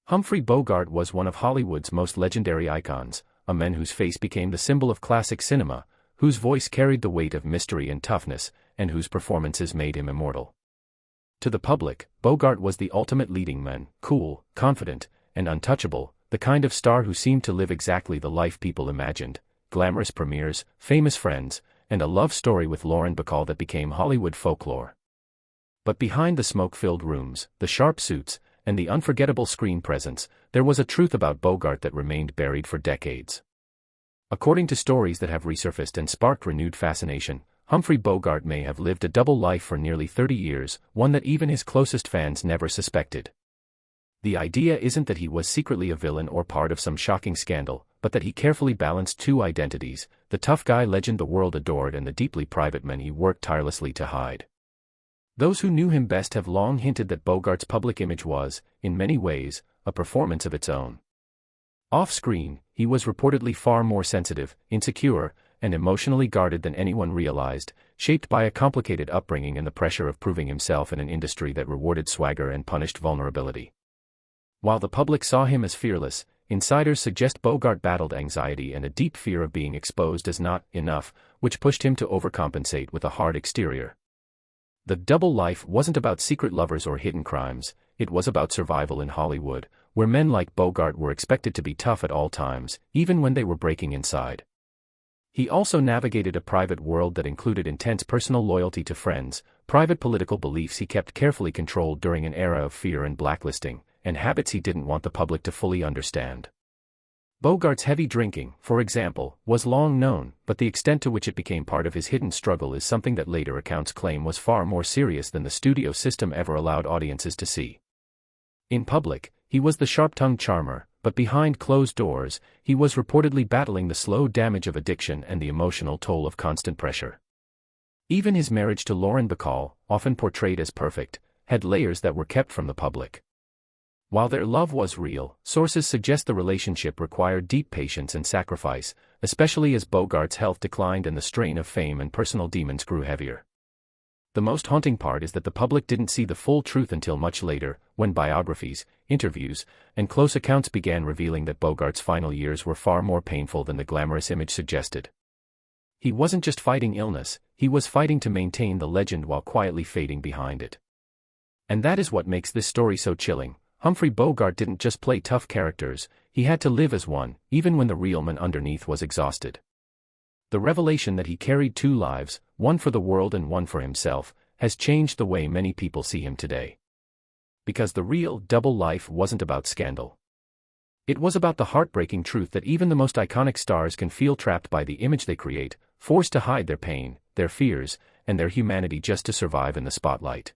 Humphrey Bogart was one of Hollywood's most legendary icons, a man whose face became the symbol of classic cinema, whose voice carried the weight of mystery and toughness, and whose performances made him immortal. To the public, Bogart was the ultimate leading man, cool, confident, and untouchable, the kind of star who seemed to live exactly the life people imagined: glamorous premieres, famous friends, and a love story with Lauren Bacall that became Hollywood folklore. But behind the smoke-filled rooms, the sharp suits, and the unforgettable screen presence, there was a truth about Bogart that remained buried for decades. According to stories that have resurfaced and sparked renewed fascination, Humphrey Bogart may have lived a double life for nearly 30 years, one that even his closest fans never suspected. The idea isn't that he was secretly a villain or part of some shocking scandal, but that he carefully balanced two identities: the tough guy legend the world adored and the deeply private man he worked tirelessly to hide. Those who knew him best have long hinted that Bogart's public image was, in many ways, a performance of its own. Off-screen, he was reportedly far more sensitive, insecure, and emotionally guarded than anyone realized, shaped by a complicated upbringing and the pressure of proving himself in an industry that rewarded swagger and punished vulnerability. While the public saw him as fearless, insiders suggest Bogart battled anxiety and a deep fear of being exposed as not enough, which pushed him to overcompensate with a hard exterior. The double life wasn't about secret lovers or hidden crimes, it was about survival in Hollywood, where men like Bogart were expected to be tough at all times, even when they were breaking inside. He also navigated a private world that included intense personal loyalty to friends, private political beliefs he kept carefully controlled during an era of fear and blacklisting, and habits he didn't want the public to fully understand. Bogart's heavy drinking, for example, was long known, but the extent to which it became part of his hidden struggle is something that later accounts claim was far more serious than the studio system ever allowed audiences to see. In public, he was the sharp-tongued charmer, but behind closed doors, he was reportedly battling the slow damage of addiction and the emotional toll of constant pressure. Even his marriage to Lauren Bacall, often portrayed as perfect, had layers that were kept from the public. While their love was real, sources suggest the relationship required deep patience and sacrifice, especially as Bogart's health declined and the strain of fame and personal demons grew heavier. The most haunting part is that the public didn't see the full truth until much later, when biographies, interviews, and close accounts began revealing that Bogart's final years were far more painful than the glamorous image suggested. He wasn't just fighting illness, he was fighting to maintain the legend while quietly fading behind it. And that is what makes this story so chilling. Humphrey Bogart didn't just play tough characters, he had to live as one, even when the real man underneath was exhausted. The revelation that he carried two lives, one for the world and one for himself, has changed the way many people see him today. Because the real double life wasn't about scandal. It was about the heartbreaking truth that even the most iconic stars can feel trapped by the image they create, forced to hide their pain, their fears, and their humanity just to survive in the spotlight.